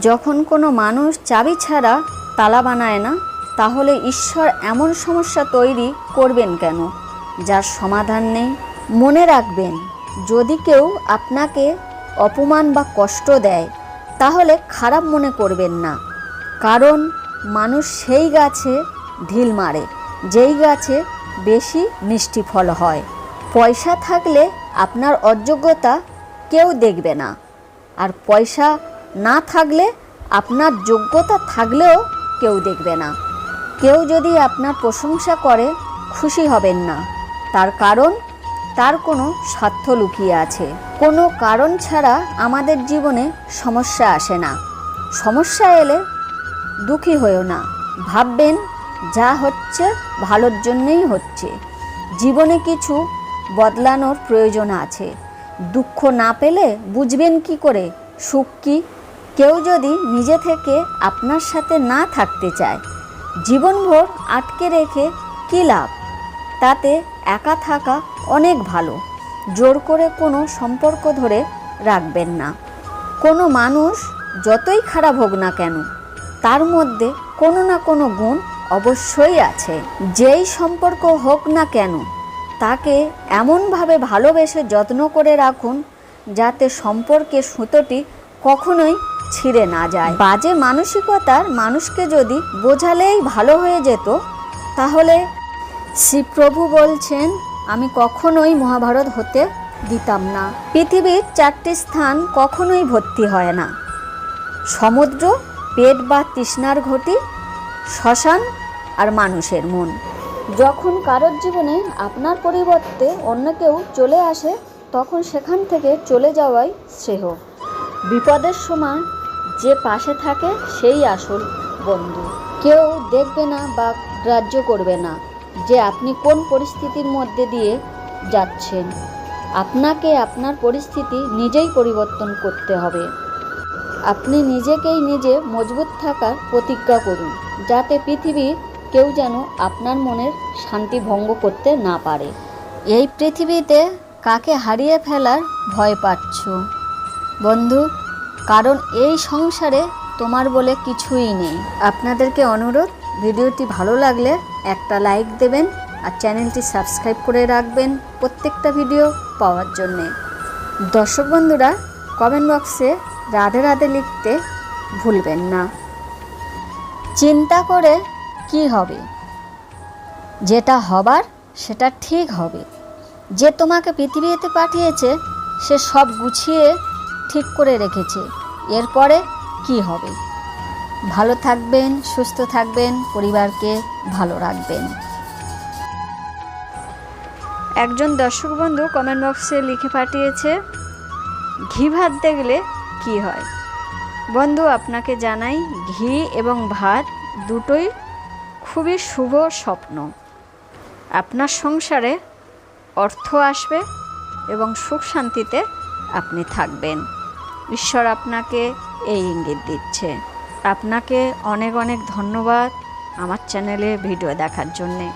যখন কোনো মানুষ চাবি ছাড়া তালা বানায় না, তাহলে ঈশ্বর এমন সমস্যা তৈরি করবেন কেন যার সমাধান নেই? মনে রাখবেন, যদি কেউ আপনাকে অপমান বা কষ্ট দেয় তাহলে খারাপ মনে করবেন না, কারণ মানুষ সেই গাছে ঢিল মারে যেই গাছে বেশি মিষ্টি ফল হয়। পয়সা থাকলে আপনার অযোগ্যতা কেউ দেখবে না, আর পয়সা না থাকলে আপনার যোগ্যতা থাকলেও কেউ দেখবে না। কেউ যদি আপনার প্রশংসা করে খুশি হবেন না, তার কারণ তার কোনো স্বার্থ লুকিয়ে আছে। কোনো কারণ ছাড়া আমাদের জীবনে সমস্যা আসে না। সমস্যা এলে দুঃখী হয়েও না, ভাববেন যা হচ্ছে ভালোর জন্যই হচ্ছে। জীবনে কিছু বদলানোর প্রয়োজন আছে। দুঃখ না পেলে বুঝবেন কি করে সুখ কী? কেউ যদি নিজে থেকে আপনার সাথে না থাকতে চায়, জীবনভর আটকে রেখে কী লাভ? তাতে একা থাকা অনেক ভালো। জোর করে কোনো সম্পর্ক ধরে রাখবেন না। কোনো মানুষ যতই খারাপ হোক না কেন, তার মধ্যে কোনো না কোনো গুণ অবশ্যই আছে। যেই সম্পর্ক হোক না কেন, তাকে এমনভাবে ভালোবেসে যত্ন করে রাখুন যাতে সম্পর্কের সুতোটি কখনোই ছিঁড়ে না যায়। বাজে মানসিকতার মানুষকে যদি বোঝালেই ভালো হয়ে যেত, তাহলে শ্রীপ্রভু বলছেন, আমি কখনোই মহাভারত হতে দিতাম না। পৃথিবীর 4টি স্থান কখনোই ভর্তি হয় না: সমুদ্র, পেট বা তৃষ্ণার ঘটি, শ্মশান আর মানুষের মন। যখন কারোর জীবনে আপনার পরিবর্তে অন্য কেউ চলে আসে, তখন সেখান থেকে চলে যাওয়াই শ্রেয়। বিপদের সময় যে পাশে থাকে সেই আসল বন্ধু। কেউ দেখবে না বা গ্রাহ্য করবে না যে আপনি কোন পরিস্থিতির মধ্যে দিয়ে যাচ্ছেন। আপনাকে আপনার পরিস্থিতি নিজেই পরিবর্তন করতে হবে। আপনি নিজেকেই নিজে মজবুত থাকার প্রতিজ্ঞা করুন, যাতে পৃথিবীর কেউ যেন আপনার মনের শান্তি ভঙ্গ করতে না পারে। এই পৃথিবীতে কাকে হারিয়ে ফেলার ভয় পাচ্ছ বন্ধু? কারণ এই সংসারে তোমার বলে কিছুই নেই। আপনাদেরকে অনুরোধ, ভিডিওটি ভালো লাগলে একটা লাইক দেবেন আর চ্যানেলটি সাবস্ক্রাইব করে রাখবেন প্রত্যেকটা ভিডিও পাওয়ার জন্যে। দর্শক বন্ধুরা, কমেন্ট বক্সে রাধে রাধে লিখতে ভুলবেন না। চিন্তা করে কি হবে? যেটা হবার সেটা ঠিক হবে। যে তোমাকে পৃথিবীতে পাঠিয়েছে সে সব গুছিয়ে ঠিক করে রেখেছে। এরপরে কি হবে? ভালো থাকবেন, সুস্থ থাকবেন, পরিবারকে ভালো রাখবেন। একজন দর্শক বন্ধু কমেন্ট বক্সে লিখে পাঠিয়েছে, ঘি ভাত দেখলে কি হয়? বন্ধু, আপনাকে জানাই, ঘি এবং ভাত দুটোই খুবই শুভ স্বপ্ন। আপনার সংসারে অর্থ আসবে এবং সুখ শান্তিতে আপনি থাকবেন। ঈশ্বর আপনাকে এই ইঙ্গিত দিচ্ছে। আপনাকে অনেক অনেক ধন্যবাদ আমার চ্যানেলে ভিডিও দেখার জন্যে।